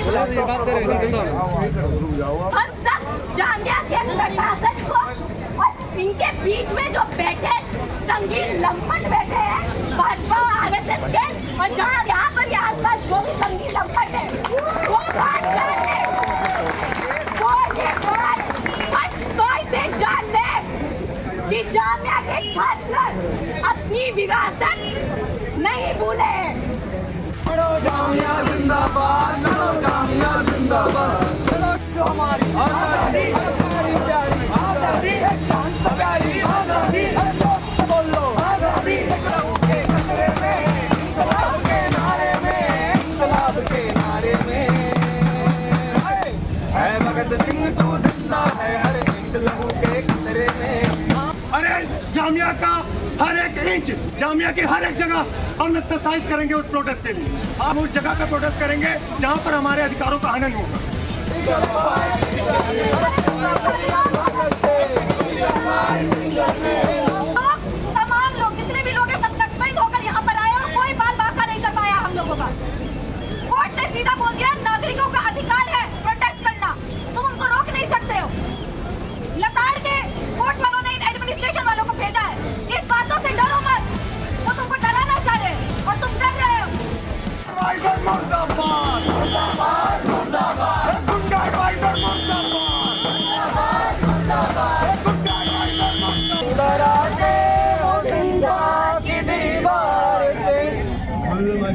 हम सब जामिया के प्रशासन को और इनके बीच में जो बैठे संगीन लंपट बैठे हैं भाजपा आरएसएस के, और जहाँ यहाँ पर ये आसपास जो भी संगीन लंपट है वो बात जान ले, वो ये बात स्पष्टतौर से जान ले कि जामिया के छात्र अपनी विरासत नहीं भूले। लड़ो जामिया जिंदाबाद, लड़ो जामिया जिंदाबाद, लड़ो जो हमारी आजादी, हमारी प्यारी आजादी है, जान से प्यारी आजादी है, तो बोलो आजादी के खतरे में, इंकलाब के नारे में, इंकलाब के नारे में है भगत सिंह तू जिंदा है हर इंच लहू के खतरे में। अरे जामिया का हर एक इंच, जामिया की हर एक जगह हम एक्सरसाइज करेंगे उस प्रोटेस्ट के लिए। हम उस जगह पे प्रोटेस्ट करेंगे जहाँ पर हमारे अधिकारों का हनन होगा। तमाम लोग जितने भी लोग हैं सब सस्पेंड होकर यहाँ पर आए और कोई बाल बाका नहीं कर पाया हम लोगों का। कोर्ट ने सीधा बोल दिया नागरिकों का अधिकार है प्रोटेस्ट करना, तुम उनको रोक नहीं सकते हो। लताड़ के कोर्ट वालों ने एडमिनिस्ट्रेशन वालों को भेजा है, इस बातों से डरो मत, वो तुमको डराना चाह रहे हैं और तुम डर रहे हो। मुर्दाबाद, मुर्दाबाद, मुर्दाबाद, गुंडा ड्राइवर मुर्दाबाद, मुर्दाबाद, गुंडा ड्राइवर मुर्दाबाद। डरा के हो जिंदा की दीवार से,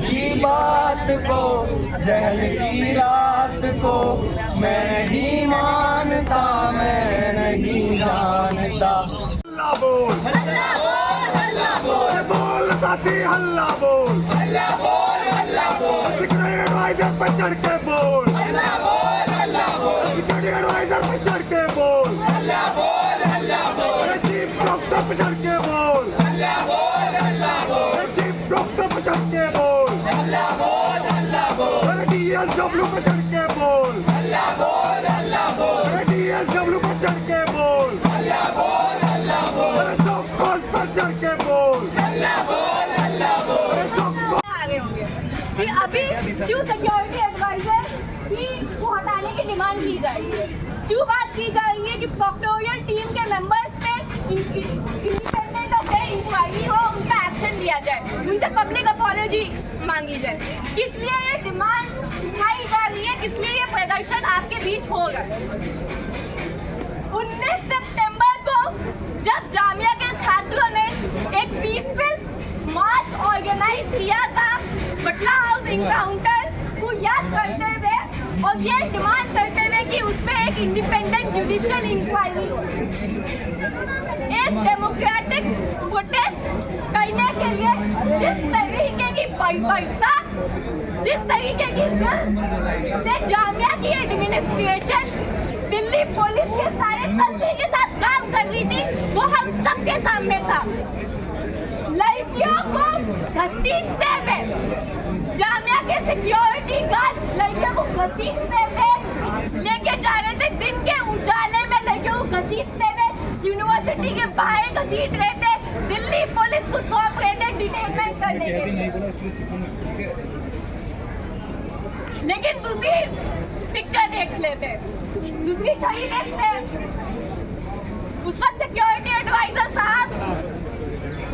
की बात को जहल की रात को मैं नहीं मानता, मैं नहीं जानता। हल्ला बोल, हल्ला बोल, बोल साथी हल्ला बोल, हल्ला बोल, हल्ला बोल, सिक्योरिटी एडवाइजर पर चढ़ के बोल, हल्ला बोल, हल्ला बोल, सिक्योरिटी एडवाइजर पर चढ़ के बोल, हल्ला बोल, हल्ला बोल, चीफ डॉक्टर पर चढ़ के बोल, हल्ला बोल, हल्ला बोल, चीफ डॉक्टर पर चढ़ के बोल, हल्ला बोल, हल्ला बोल, डीएसडब्ल्यू पर चढ़ के बोल, हल्ला बोल, हल्ला बोल, डीएसडब्ल्यू पर चढ़ के बोल, हल्ला बोल, हल्ला बोल, पर चढ़ के बोल, हल्ला बोल, हल्ला बोल। आ गए होंगे कि अभी क्यों सिक्योरिटी एडवाइजर की को हटाने की डिमांड की जा रही है, क्यों बात की जा रही है कि प्रोक्टोरियल टीम के मेंबर्स पे इंडिपेंडेंट ऑफ इंक्वायरी हो, उनका एक्शन लिया जाए, उनसे पब्लिक अपॉलॉजी मांगी जाए। किस लिए ये डिमांड उठाई जा रही है, किस लिए ये प्रदर्शन आपके बीच होगा? 19 सितंबर को जब जामिया के छात्रों ने एक पीसफुल मार्च ऑर्गेनाइज किया था बटला हाउस इनकाउंटर को याद करते हुए और ये डिमांड करते हुए कि उस पर एक इंडिपेंडेंट जुडिशियल इंक्वायरी हो, एक डेमोक्रेटिक प्रोटेस्ट करने के लिए जिस तरीके की बर्बरता, जिस तरीके की से जामिया की एडमिनिस्ट्रेशन दिल्ली पुलिस के सारे तंत्र के साथ काम कर रही थी, वो हम सबके सामने था। लड़कियों को घसीटते हुए जामिया के सिक्योरिटी गार्ड लड़कियों को घसीटते हुए लेके जा रहे थे, दिन के उजाले में लड़कियों को घसीटते हुए यूनिवर्सिटी के बाहर घसीट रहे थे, दिल्ली पुलिस को सौंप रहे थे डिटेनमेंट करने के लिए। लेकिन दूसरी पिक्चर देख लेते, दूसरी छवि देखते। उस वक्त सिक्योरिटी एडवाइजर साहब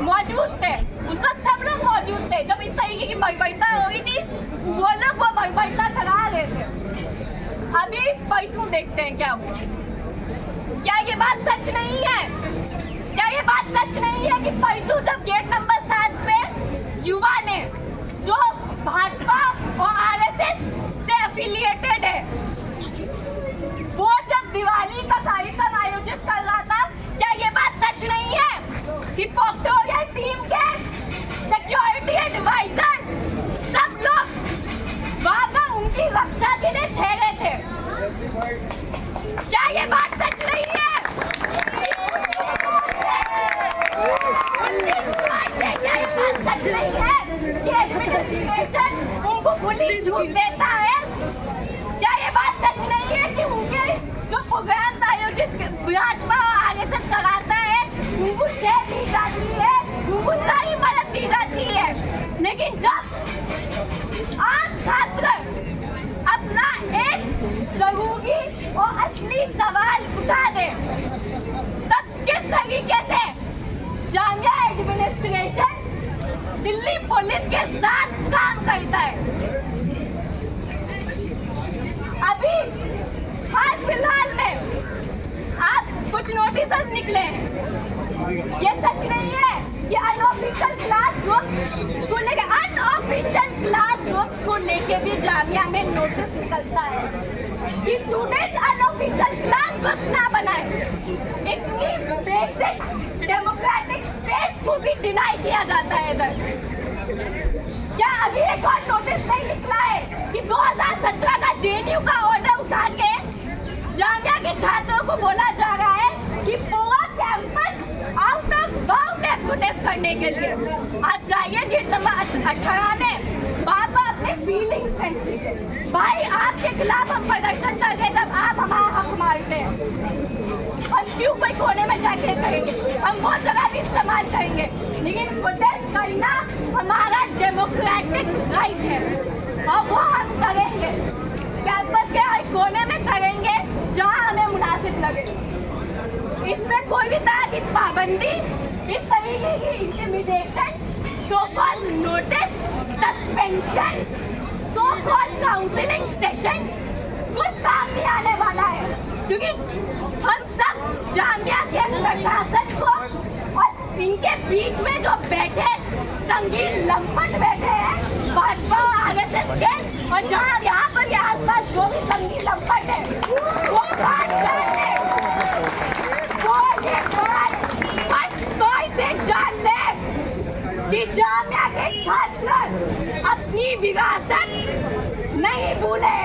मौजूद थे, उस वक्त सब लोग मौजूद थे जब इस तरीके की बर्बरता हो रही थी, वो लोग वो बर्बरता करा रहे थे। अभी परसों देखते हैं क्या हुआ। क्या ये बात सच नहीं है? क्या ये बात सच नहीं है कि परसों जब गेट नंबर 7 पे युवा ने जो भाजपा और आरएसएस से एफिलिएटेड है, वो जब दिवाली का कार्यक्रम आयोजित कर रहा था, क्या ये बात सच नहीं है कि प्रोक्टोरियल टीम के सिक्योरिटी एडवाइजर सब लोग वहां पर उनकी रक्षा के लिए ठहरे थे? क्या ये बात सच नहीं है? क्या ये बात सच नहीं है कि एडमिनिस्ट्रेशन उनको खुली छूट देता है? क्या ये बात सच नहीं है कि उनके जो प्रोग्राम आयोजित भाजपा और आरएसएस कराता है, उनको शेयर दी जाती है, उनको सारी मदद दी जाती है? लेकिन जब आम छात्र अपना उठा दे, तब किस तरीके से जामिया एडमिनिस्ट्रेशन दिल्ली पुलिस के साथ काम करता है। अभी हाल फिलहाल में आप कुछ नोटिस निकले हैं, ये सच नहीं है। ये अनऑफिशियल क्लास ग्रुप को लेके भी जामिया में नोटिस निकलता है कि स्टूडेंट अनऑफिशियल क्लास ग्रुप्स ना बनाए। इतनी बेसिक डेमोक्रेटिक स्पेस को भी डिनाई किया जाता है इधर। क्या अभी एक और नोटिस नहीं निकला है कि 2017 का जेएनयू का ऑर्डर उठा के जामिया के छात्रों को बोला जा रहा है कि पूरा कैंपस आउट ऑफ बाउंड है प्रोटेस्ट करने के लिए। आप जाइए गेट नंबर 18 में, बाबा अपने फीलिंग्स वेंट कीजिए। भाई आपके खिलाफ हम प्रदर्शन कर रहे जब आप हमारा हक मारते हैं, हम क्यों कोई कोने में जाके करेंगे? हम बहुत जगह भी इस्तेमाल करेंगे, लेकिन प्रोटेस्ट करना हमारा डेमोक्रेटिक राइट है और वो हम करेंगे। कैंपस के हर कोने में करेंगे जहाँ हमें मुनासिब लगे। इसमें कोई भी तरह की पाबंदी, इस तरीके की intimidation, show cause notice, suspension, show cause counselling sessions कुछ काम नहीं आने वाला है, क्योंकि हम सब जामिया के प्रशासन को और इनके बीच में जो बैठे संगीन लंपट बैठे हैं भाजपा और आरएसएस के, और जहाँ यहाँ पर ये आसपास जो भी संगीन लंपट है वो बात जान ले, वो ये बात स्पष्ट से जान ले कि जामिया के छात्र अपनी विरासत नहीं भूले।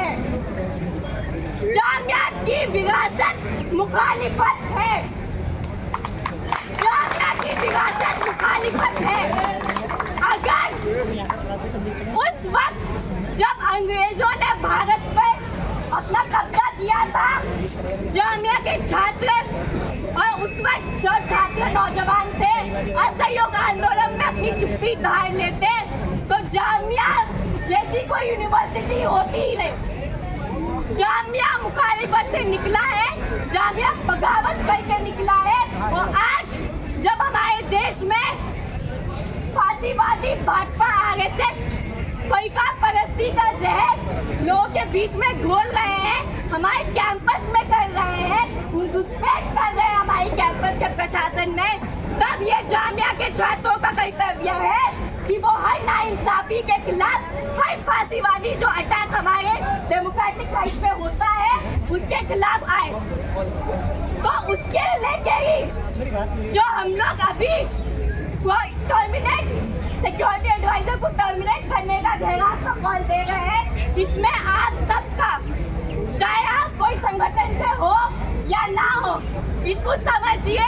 जामिया की विरासत मुखालिफत है, जामिया की विरासत मुखालिफत है। अगर उस वक्त जब अंग्रेजों ने भारत पर अपना कब्जा किया था, जामिया के छात्र और उस वक्त जो छात्र नौजवान थे असहयोग आंदोलन में अपनी चुप्पी धार लेते, तो जामिया जैसी कोई यूनिवर्सिटी होती ही नहीं। जामिया मुखालिफत से निकला है, जामिया बगावत करके निकला है। और आज जब हमारे देश में फासीवादी भाजपा आरएसएस फरीका परस्ती का जहर लोगों के बीच में घोल रहे हैं, हमारे कैंपस में कर रहे हैं, घुसपैठ कर रहे हैं हमारे कैंपस के प्रशासन में, तब ये जामिया के छात्रों का कर्तव्य है कि वो हर नाइंसाफी के खिलाफ, हर फांसीवादी जो अटैक हमारे डेमोक्रेटिक राइट पे होता है उसके खिलाफ आए। तो उसके लेके ही जो हम लोग अभी टर्मिनेट सिक्योरिटी एडवाइजर को टर्मिनेट करने का घेराव का कॉल दे रहे हैं, इसमें आप सबका, चाहे आप कोई संगठन से हो या ना हो, इसको समझिए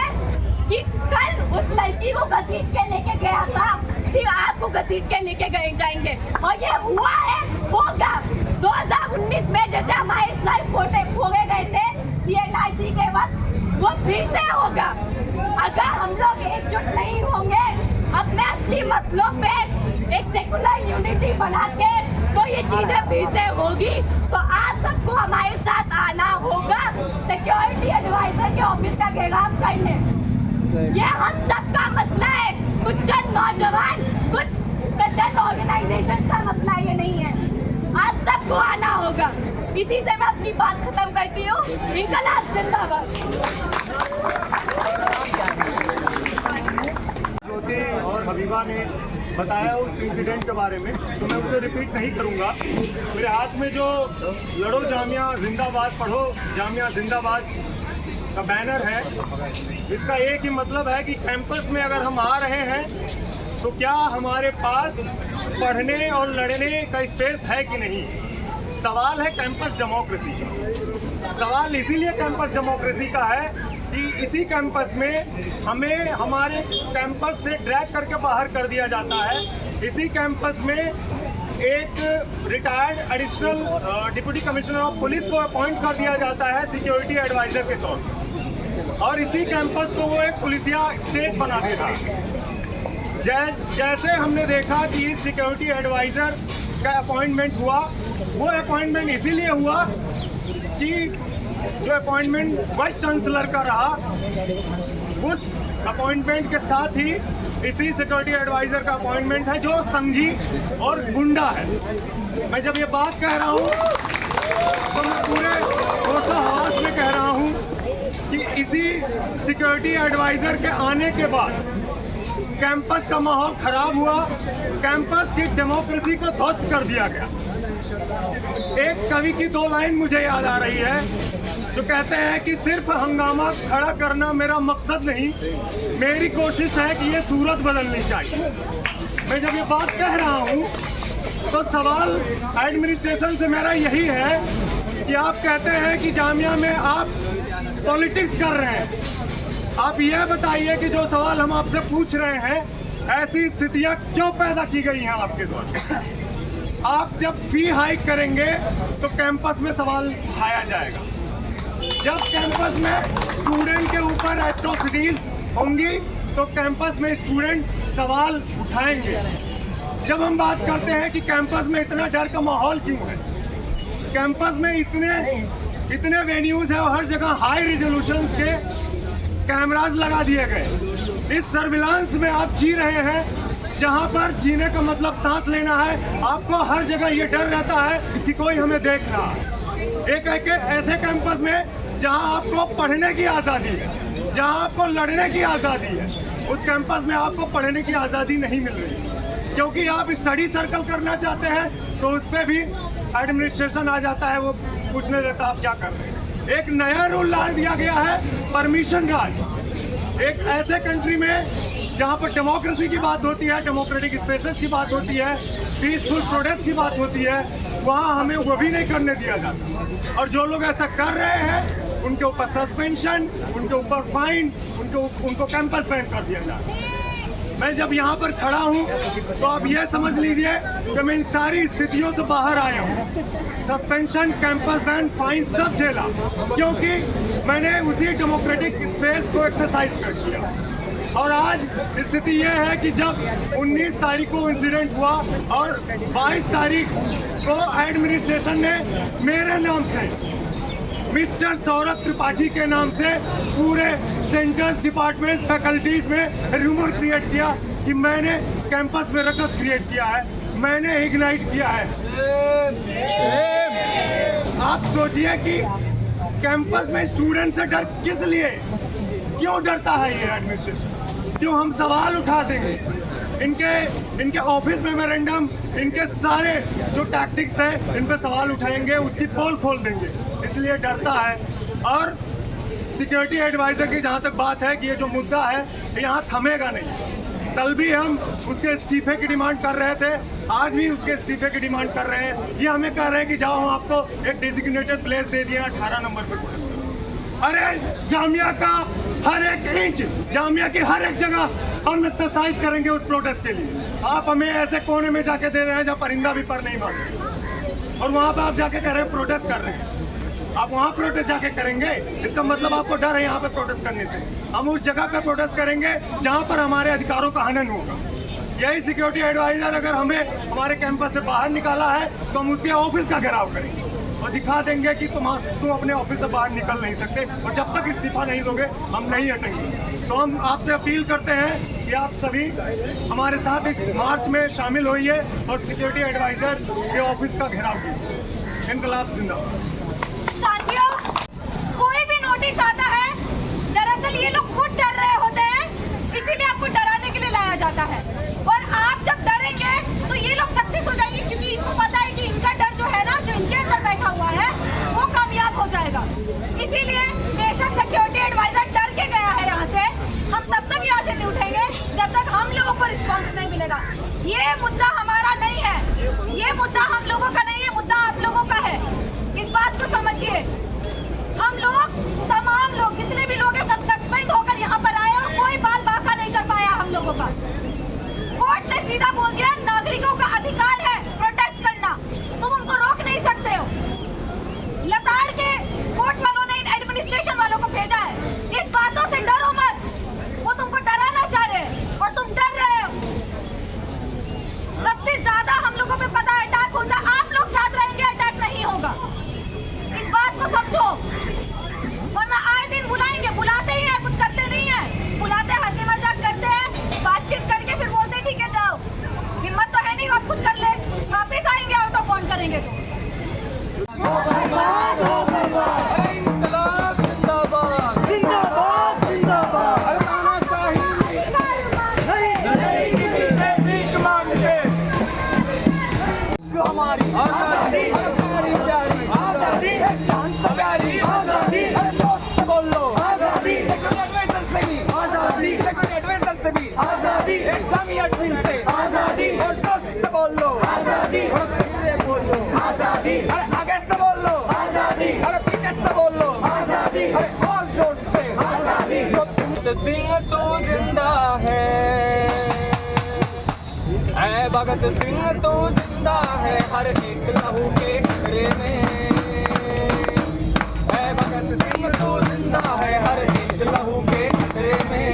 कि कल उस लड़की को घसीट के लेके गया था, फिर आपको घसीट के लेके गए जाएंगे। और ये हुआ है, होगा। 2019 में जैसे हमारे सर फोड़े गए थे CNRC के वक्त, वो फिर से होगा। अगर हम लोग एकजुट नहीं होंगे अपने असली मसलों पे एक सेकुलर यूनिटी बना के, तो ये चीजें फिर से होगी। तो आप सबको हमारे साथ आना होगा सिक्योरिटी एडवाइजर के ऑफिस का घेराव करने। ये हम सबका मसला है, कुछ चंद नौजवान, कुछ चंद ऑर्गेनाइजेशन का मसला ये नहीं है, आप सबको आना होगा। इसी से मैं अपनी बात खत्म करती हूँ। इनकलाब जिंदाबाद। ज्योति और हबीबा ने बताया उस इंसिडेंट के बारे में, तो मैं उसे रिपीट नहीं करूंगा। मेरे हाथ में जो लड़ो जामिया जिंदाबाद, पढ़ो जामिया जिंदाबाद का बैनर है, इसका एक ही मतलब है कि कैंपस में अगर हम आ रहे हैं तो क्या हमारे पास पढ़ने और लड़ने का स्पेस है कि नहीं। सवाल है कैंपस डेमोक्रेसी का। सवाल इसीलिए कैंपस डेमोक्रेसी का है कि इसी कैंपस में हमें हमारे कैंपस से ड्रैग करके बाहर कर दिया जाता है। इसी कैंपस में एक retired additional deputy commissioner of police को अपॉइंट कर दिया जाता है सिक्योरिटी एडवाइजर के तौर पर, और इसी कैंपस को वो एक पुलिसिया स्टेट बना देता है। जैसे हमने देखा कि इस सिक्योरिटी एडवाइजर का अपॉइंटमेंट हुआ, वो अपॉइंटमेंट इसीलिए हुआ कि जो अपॉइंटमेंट वाइस चांसलर का रहा, उस अपॉइंटमेंट के साथ ही इसी सिक्योरिटी एडवाइजर का अपॉइंटमेंट है जो संघी और गुंडा है। मैं जब ये बात कह रहा हूँ तो मैं पूरे होश में कह रहा हूँ कि इसी सिक्योरिटी एडवाइजर के आने के बाद कैंपस का माहौल खराब हुआ, कैंपस की डेमोक्रेसी को ध्वस्त कर दिया गया। एक कवि की 2 लाइन मुझे याद आ रही है जो कहते हैं कि सिर्फ हंगामा खड़ा करना मेरा मकसद नहीं, मेरी कोशिश है कि ये सूरत बदलनी चाहिए। मैं जब ये बात कह रहा हूँ तो सवाल एडमिनिस्ट्रेशन से मेरा यही है कि आप कहते हैं कि जामिया में आप पॉलिटिक्स कर रहे हैं। आप यह बताइए कि जो सवाल हम आपसे पूछ रहे हैं, ऐसी स्थितियां क्यों पैदा की गई हैं आपके द्वारा? आप जब फी हाइक करेंगे तो कैंपस में सवाल उठाया जाएगा। जब कैंपस में स्टूडेंट के ऊपर एट्रोसिटीज होंगी तो कैंपस में स्टूडेंट सवाल उठाएंगे। जब हम बात करते हैं कि कैंपस में इतना डर का माहौल क्यों है, कैंपस में इतने वेन्यूज है और हर जगह हाई रिजोल्यूशन के कैमराज लगा दिए गए। इस सर्विलांस में आप जी रहे हैं, जहां पर जीने का मतलब सांस लेना है। आपको हर जगह ये डर रहता है कि कोई हमें देख रहा है। एक ऐसे कैंपस में जहां आपको पढ़ने की आज़ादी है, जहां आपको लड़ने की आज़ादी है, उस कैंपस में आपको पढ़ने की आज़ादी नहीं मिल रही, क्योंकि आप स्टडी सर्कल करना चाहते हैं तो उस पर भी एडमिनिस्ट्रेशन आ जाता है, वो पूछने देता आप क्या कर रहे हैं। एक नया रूल ला दिया गया है, परमिशन राज। एक ऐसे कंट्री में जहां पर डेमोक्रेसी की बात होती है, डेमोक्रेटिक स्पेसेस की बात होती है, पीसफुल प्रोटेस्ट की बात होती है, वहां हमें वो भी नहीं करने दिया जाता। और जो लोग ऐसा कर रहे हैं उनके ऊपर सस्पेंशन, उनके ऊपर फाइन, उनको कैंपस बैन कर दिया जाता है। मैं जब यहाँ पर खड़ा हूँ तो आप ये समझ लीजिए कि मैं इन सारी स्थितियों से बाहर आया हूँ। सस्पेंशन, कैंपस बैन, फाइन सब झेला, क्योंकि मैंने उसी डेमोक्रेटिक स्पेस को एक्सरसाइज कर किया। और आज स्थिति ये है कि जब 19 तारीख को इंसिडेंट हुआ और 22 तारीख को एडमिनिस्ट्रेशन ने मेरे नाम से, मिस्टर सौरभ त्रिपाठी के नाम से पूरे सेंटर्स, डिपार्टमेंट, फैकल्टीज में रूमर क्रिएट किया कि मैंने कैंपस में रकस क्रिएट किया है, मैंने इग्नाइट किया है। आप सोचिए कि कैंपस में स्टूडेंट से डर किस लिए, क्यों डरता है ये एडमिनिस्ट्रेशन? क्यों हम सवाल उठा देंगे? इनके ऑफिस मेमोरेंडम, इनके सारे जो टैक्टिक्स है, इन पे सवाल उठाएंगे, उसकी पोल खोल देंगे, इसलिए डरता है। और सिक्योरिटी एडवाइजर की जहाँ तक बात है कि ये जो मुद्दा है यहाँ थमेगा नहीं। कल भी हम उसके इस्तीफे की डिमांड कर रहे थे, आज भी उसके इस्तीफे की डिमांड कर रहे हैं। ये हमें कह रहे हैं कि जाओ हम आपको एक डेजिग्नेटेड प्लेस दे दिया 18 नंबर पर। अरे जामिया का हर एक इंच, जामिया की हर एक जगह हम एक्सरसाइज करेंगे उस प्रोटेस्ट के लिए। आप हमें ऐसे कोने में जाके दे रहे हैं जहाँ परिंदा भी पर नहीं मारते, और वहाँ पे आप जाके कह रहे हैं प्रोटेस्ट कर रहे हैं। आप वहाँ प्रोटेस्ट जाके करेंगे, इसका मतलब आपको डर है यहाँ पे प्रोटेस्ट करने से। हम उस जगह पे प्रोटेस्ट करेंगे जहाँ पर हमारे अधिकारों का हनन होगा। यही सिक्योरिटी एडवाइजर अगर हमें हमारे कैंपस से बाहर निकाला है तो हम उसके ऑफिस का घेराव करेंगे और दिखा देंगे कि तुम अपने ऑफिस से बाहर निकल नहीं सकते, और जब तक इस्तीफा नहीं दोगे हम नहीं हटेंगे। तो हम आपसे अपील करते हैं कि आप सभी हमारे साथ इस मार्च में शामिल होइए और सिक्योरिटी एडवाइजर के ऑफिस का घेराव कीजिए। इनकलाब जिंदाबाद। साथियों, कोई भी नोटिस आता है, दरअसल ये लोग खुद डर रहे होते हैं, इसीलिए आपको डराने के लिए लाया जाता है। और आप जब डरेंगे तो ये लोग सक्सेस हो जाएंगे, क्योंकि इनको पता है कि इनका डर जो है ना, जो इनके अंदर बैठा हुआ है, वो कामयाब हो जाएगा। इसीलिए बेशक सिक्योरिटी एडवाइजर डर के गया है यहाँ से, हम तब तक यहाँ से नहीं उठेंगे जब तक हम लोगों को रिस्पॉन्स नहीं मिलेगा। ये मुद्दा हमारा नहीं है, ये मुद्दा हम लोगों का नहीं है, मुद्दा आप लोगों का है। इस बात को समझिए। हम लोग, तमाम लोग, जितने भी लोग हैं, सब सस्पेंड होकर यहाँ पर आए और कोई बाल बाका नहीं कर पाया हम लोगों का। कोर्ट ने सीधा बोल दिया नागरिकों का अधिकार है प्रोटेस्ट करना, तुम उनको रोक नहीं सकते हो। लताड़ के कोर्ट वालों ने इन एडमिनिस्ट्रेशन वालों को भेजा है, इस बातों से डरो मत, वो तुमको डराना चाह रहे हैं और तुम डर रहे हो। सबसे ज्यादा हम लोगों पे पता अटैक होता, आप लोग साथ रहेंगे अटैक नहीं होगा, इस बात को हमारी आजादी हमारी प्यारी आजादी है जान से प्यारी आजादी अरे दोस्त से बोल लो आजादी एडवेंचर से भी आजादी एडवेंचर से भी आजादी जामिया ड्रीम से आजादी और दोस्त से बोल लो आजादी और पीछे बोल लो आजादी अरे आगे से बोल लो आजादी अरे पीछे से बोल लो आजादी अरे और जोर से आजादी सिंह तो जिंदा है ऐ भगत सिंह तो जिंदा है हर एक लहू के कतरे में ऐ भगत सिंह तो जिंदा है हर एक लहू के कतरे में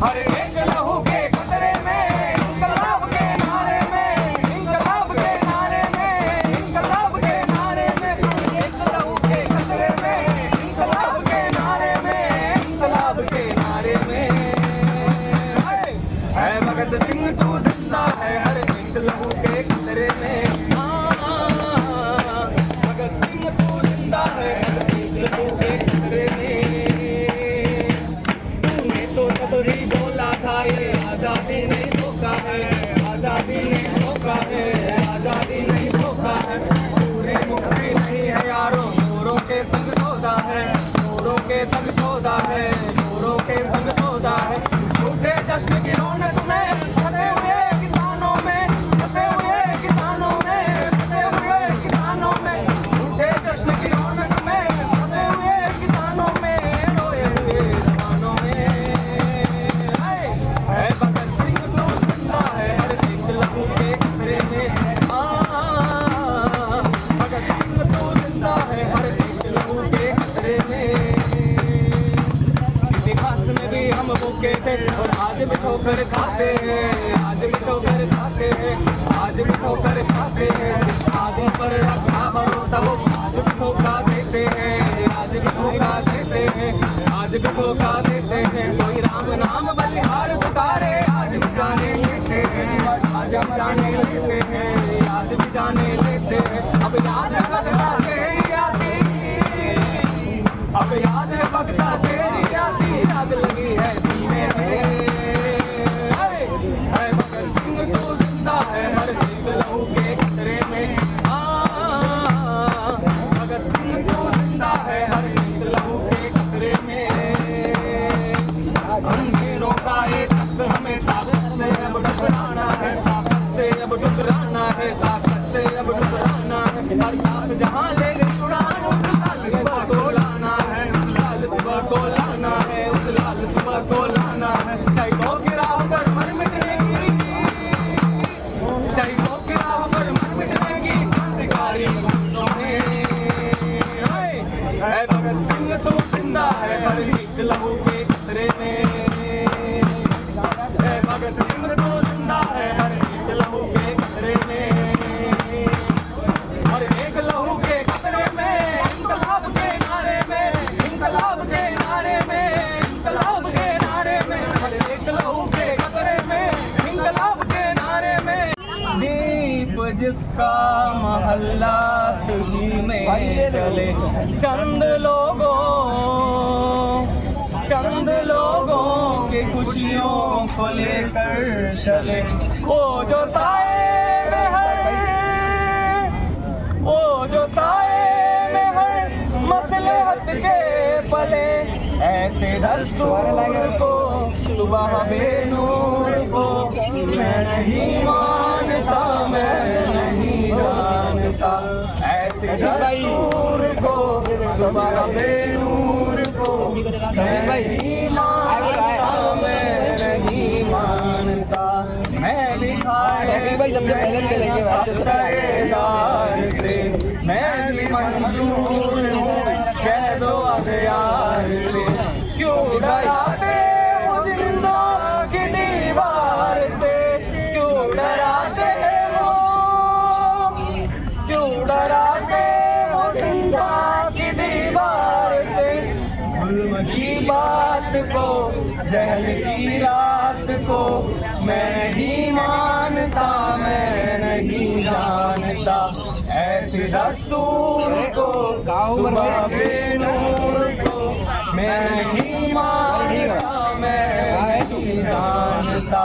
हर एक लहू के कतरे में इंकलाब के नारे में इंकलाब के नारे में इंकलाब के नारे में एक लहू के कतरे में इंकलाब के नारे में इंकलाब के नारे में है भगत सिंह तू जिंदा है हर एक लहू के कतरे में भगत सिंह तू जिंदा है हर एक लहू के कतरे में तूने तो तब ही बोला था ये आजादी नहीं धोखा है आजादी नहीं धोखा है आजादी नहीं धोखा है पूरे मुक्ति नहीं है यारों चोरों के संग सौदा है चोरों के संग सौदा है चोरों के संग सौदा है झूठे जश्न की रौनक में फंसे हुए किसानों में फंसे हुए किसानों में फंसे हुए किसानों में झूठे जश्न की रौनक में फंसे हुए किसानों में रोए हुए जवानों में है भगत सिंह तो जिंदा है हर एक लहू के कतरे में भगत सिंह तो जिंदा है हर एक लहू के कतरे में इतिहास में भी हम भूखे थे और आज भी ठोकर खाते हैं आज भी ठोकर खाते हैं आज भी ठोकर खाते हैं आगे पर रखा भरोसा वो आज भी धोखा देते हैं आज भी धोखा देते हैं आज भी धोखा देते हैं कोई राम नाम बलिहार पुकारे आज भी जाने लेते हैं आज हम जाने लेते हैं आज भी जाने लेते हैं अब याद है बगता तेरी आती अब याद है बगता तेरी आती आग लगी है सीने में है भगत सिंह तो जिंदा है हर एक लहू के कतरे में भगत सिंह तो जिंदा है हर एक लहू के कतरे में अंधेरों का एक तख्त हमें ताकत से अब टकराना है ताकत से अब टकराना है ताकत से अब टकराना है हर साथ जहाँ ले गई उड़ान उस लाल सुबह को लाना है उस लाल सुबह को लाना है उस लाल सुबह को लाना है शहीदों की राह पर मन मिटने की शहीदों की राह पर मन मिटने की क्रांतिकारी है भगत सिंह तो जिंदा है हर एक लहू के कतरे में है भगत सिंह तो जिंदा है हर एक लहू के कतरे में हर एक लहू के कतरे में इंकलाब के नारे में इंकलाब के नारे में इंकलाब के नारे में हर एक लहू के कतरे में इंकलाब के नारे में दीप जिसका महल्ला तुही में जले चंद लोगों की खुशियों को लेकर चले वो जो साए में है वो जो साए में है मसलहत के पले ऐसे दस्तूर को सुबह बेनूर को मैं नहीं मानता मैं नहीं जानता ऐसे दस्तूर को सुबह बेनूर को मैं नहीं मानता मैं नहीं मानता मैं भी खाए से मैं भी मंजूर हूँ कह दो अब यार से क्यों डराते हो जिंदों की दीवार से क्यों डराते हो क्यों डराते हो जिंदों की दीवार से जुल्म की बात को जहल की रात को मैं नहीं मानता मैं नहीं जानता ऐसी दस्तूर को सुबह बेनूर को मैं नहीं मानता मैं नहीं जानता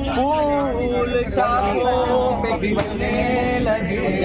फूल शाखों पे भी बनने लगे।